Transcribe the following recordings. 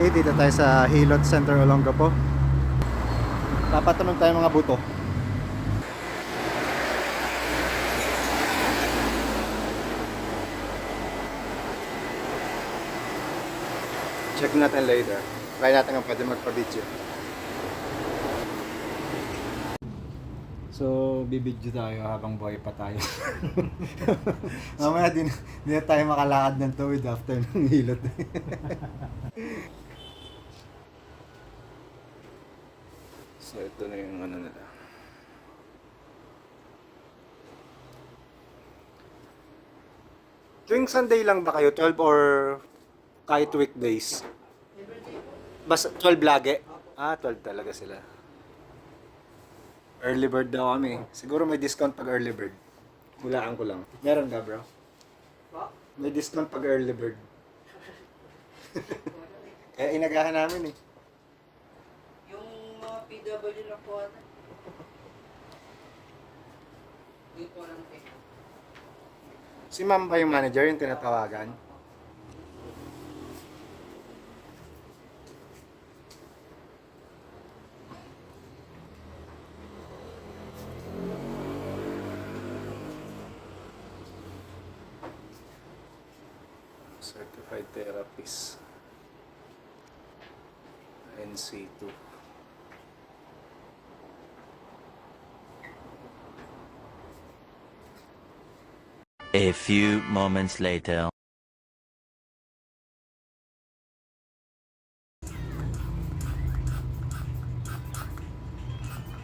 Dito tayo sa Hilot Center, Olongapo. Papatanong tayo mga buto. Check natin later. Try natin kung pwede magpa-video. So, bibidyo tayo habang buhay pa tayo. Mamaya din na tayo makalakad ng tuwid after ng hilot. So, ito na yung ano nila. Tuwing Sunday lang ba kayo? 12 or kahit weekdays? Basta 12 lagi? Ah, 12 talaga sila. Early bird daw kami. Siguro may discount pag early bird. Hulaan ko lang. Meron ka, bro? May discount pag early bird. Kaya inagahan namin eh. Yung mga PW na po ata. Dito lang eh. Si ma'am ba yung manager yung tinatawagan? Certified Therapist. NC2. A few moments later.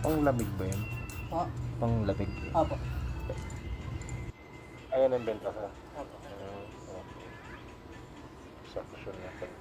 Panglamig ba yun? Ha? Panglamig. Apo. Ayan ang Ventoza. Apo. Suction na pala.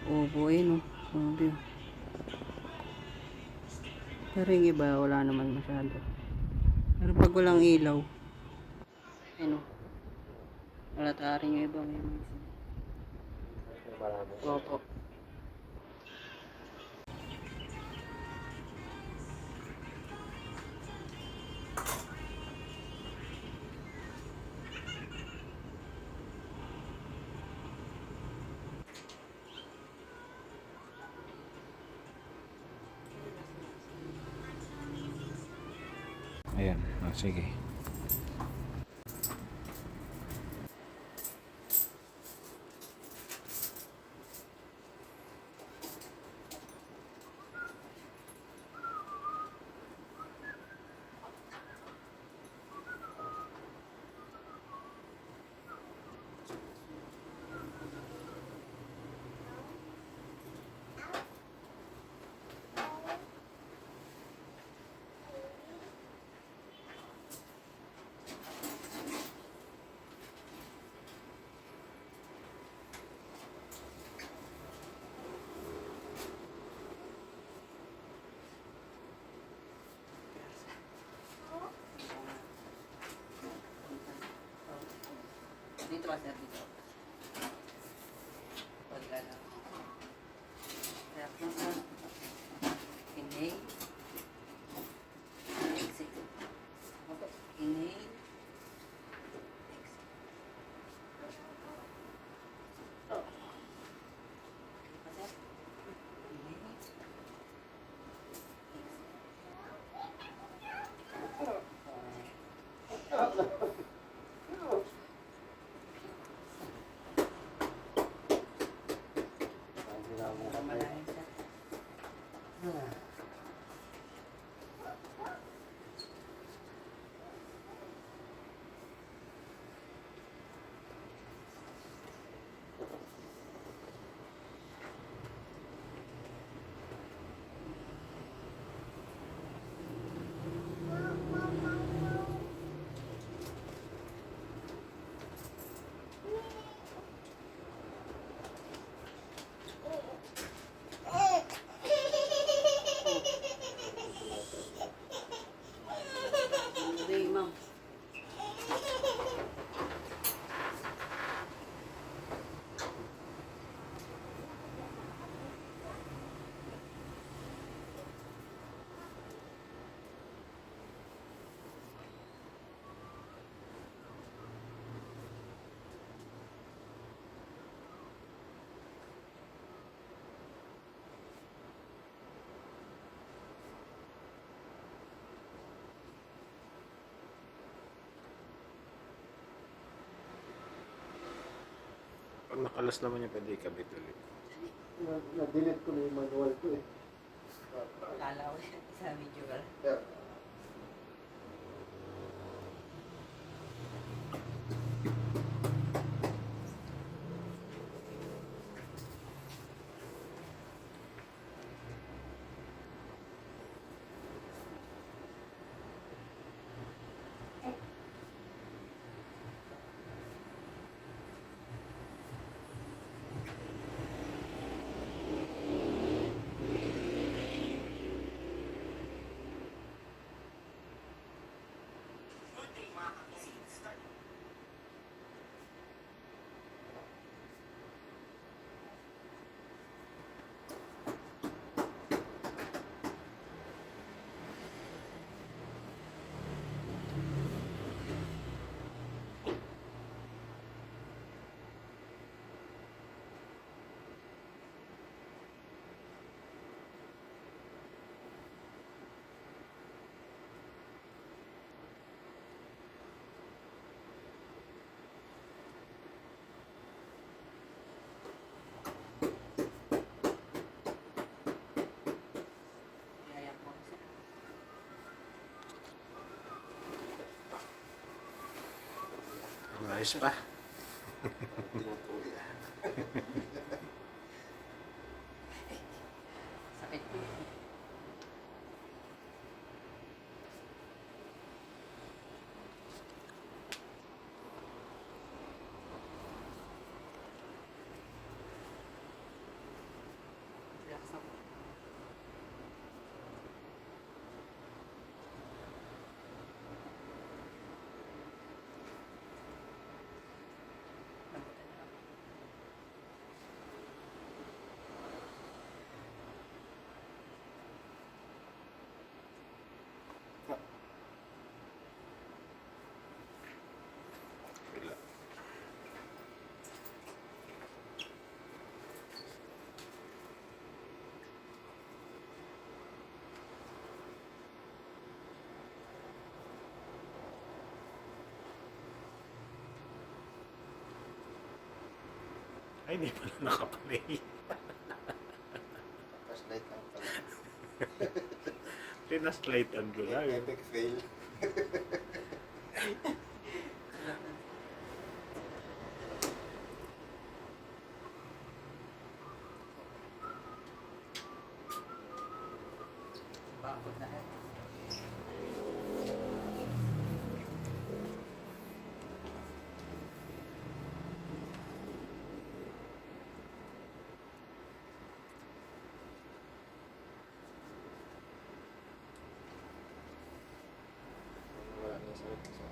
Opo, ayun o. Sabi o. Pero yung iba, wala naman masyado. Pero pag walang ilaw, ayun o. Wala taring yung iba. May Marami. opo. Ayan, sige. Dito ka sir, dito. Pagka lang. Tap lang sir. Inhale. Exit. Okay. Inhale. Exit. Oh. Pa sir. Inhale. Exit. Pag nakalas naman yung pwede ikabit ulit. Na-delete ko na yung manual ko eh. Kala ko sa video ka. Yeah. Kaya po. Ayos pa. Sakit po. Relax ako. Relax. Ay, di pala nakaplay. Flashlight lang pala. Pinaslightan ko lang. Epic fail. Bakit na eh. Wala na yung sakit sa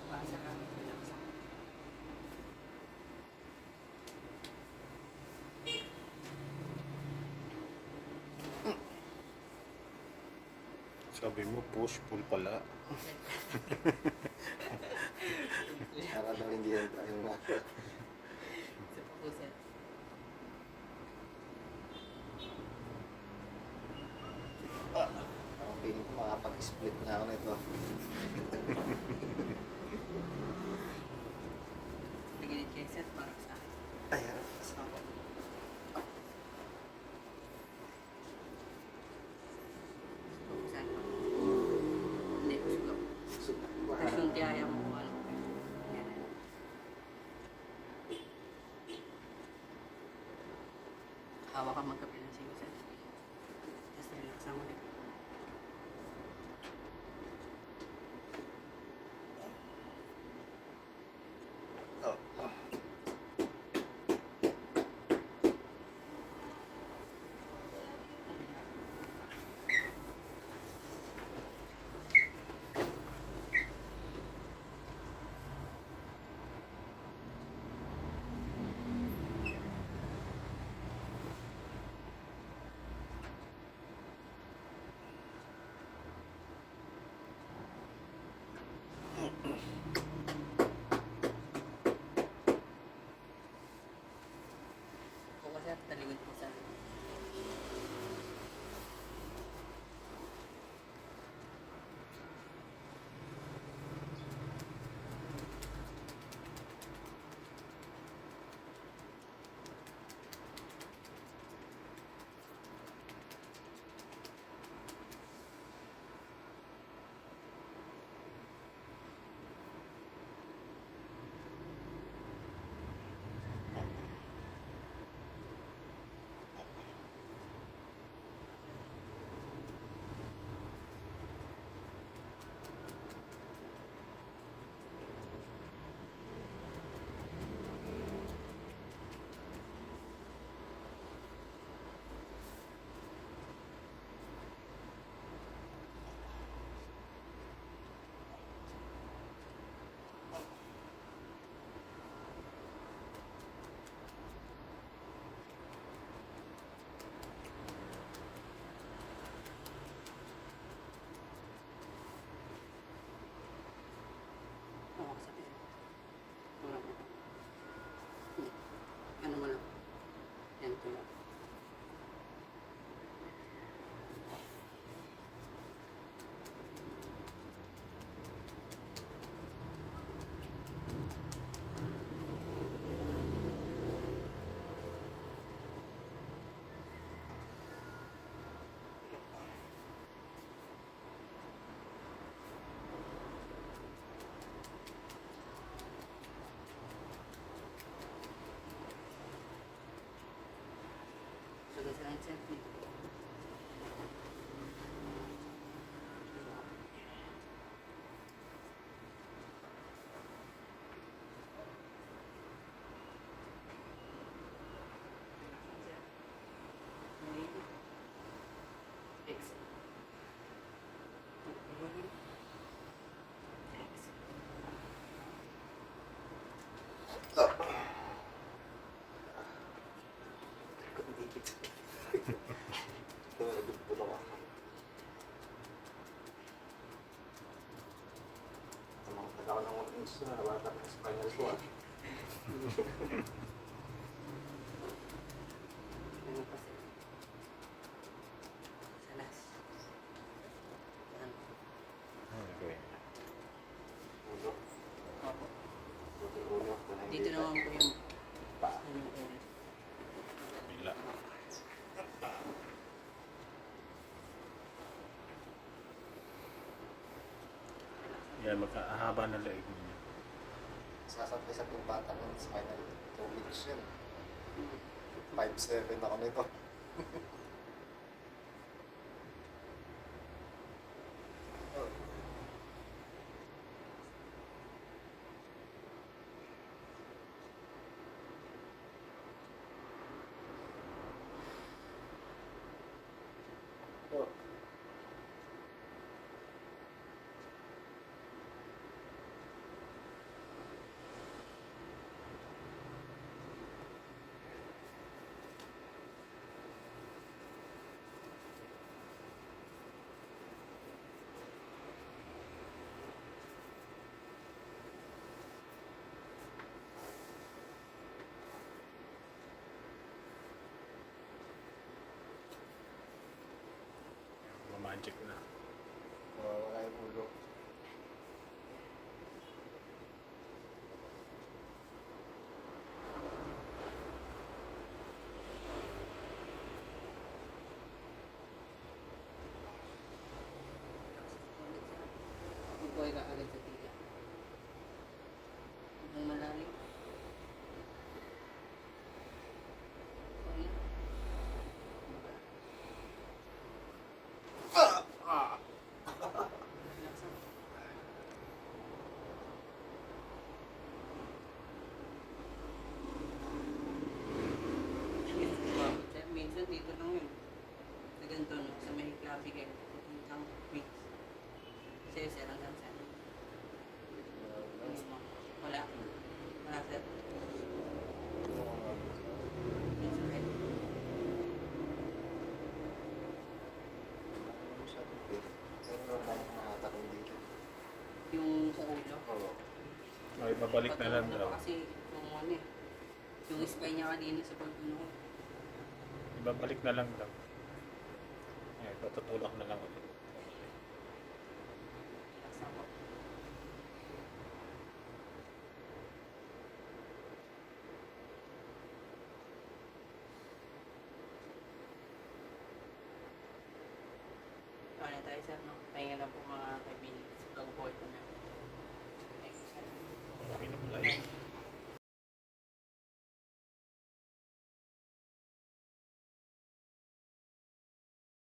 Basa ka. Relax ako. Sabi mo, push, pull pala. para daw hindi yan tayo na. Sa pupusin. Ang feeling ko makapag-split na ako nito. Naginit kayo set para sa akin. Ayan. Ako. Pupusan. Hindi, usog ako. So, Tapos yung tiyaya mo. sawa ka magkapilansin ko, sir. Just relax lang ulit. Oo, sir, talikod po sa oo, sa akin. Wala mo. Ano mo lang. Yan, ito lang. Sudah sa headset dito. Ako ng gusto na nabata ng spinal ko ah. Ano pa, sir? Sa last. Yan. Okay. Ulo. Opo. Buti ulo. Dito naman po yung Pa. ano area. Bila. Yan, magkahaba na leeg niya. Sasabay sa tumpatan ng spinal 2 weeks yun. 5'7" ako nito. Oh. sir. Pero normal na nakatakong dito. Yung sa ulo. Oo. Ay, babalik na lang Pag- daw. Kasi yung ano eh. Yung spine niya kanina sa pagbuno. Ibabalik na lang daw. Ay, patutulak na lang ulit. Kasama. Ano tayo sir, no? Pahinga na po mga kaibigan sa pag-board na. Thank you, sir. Pinom lang.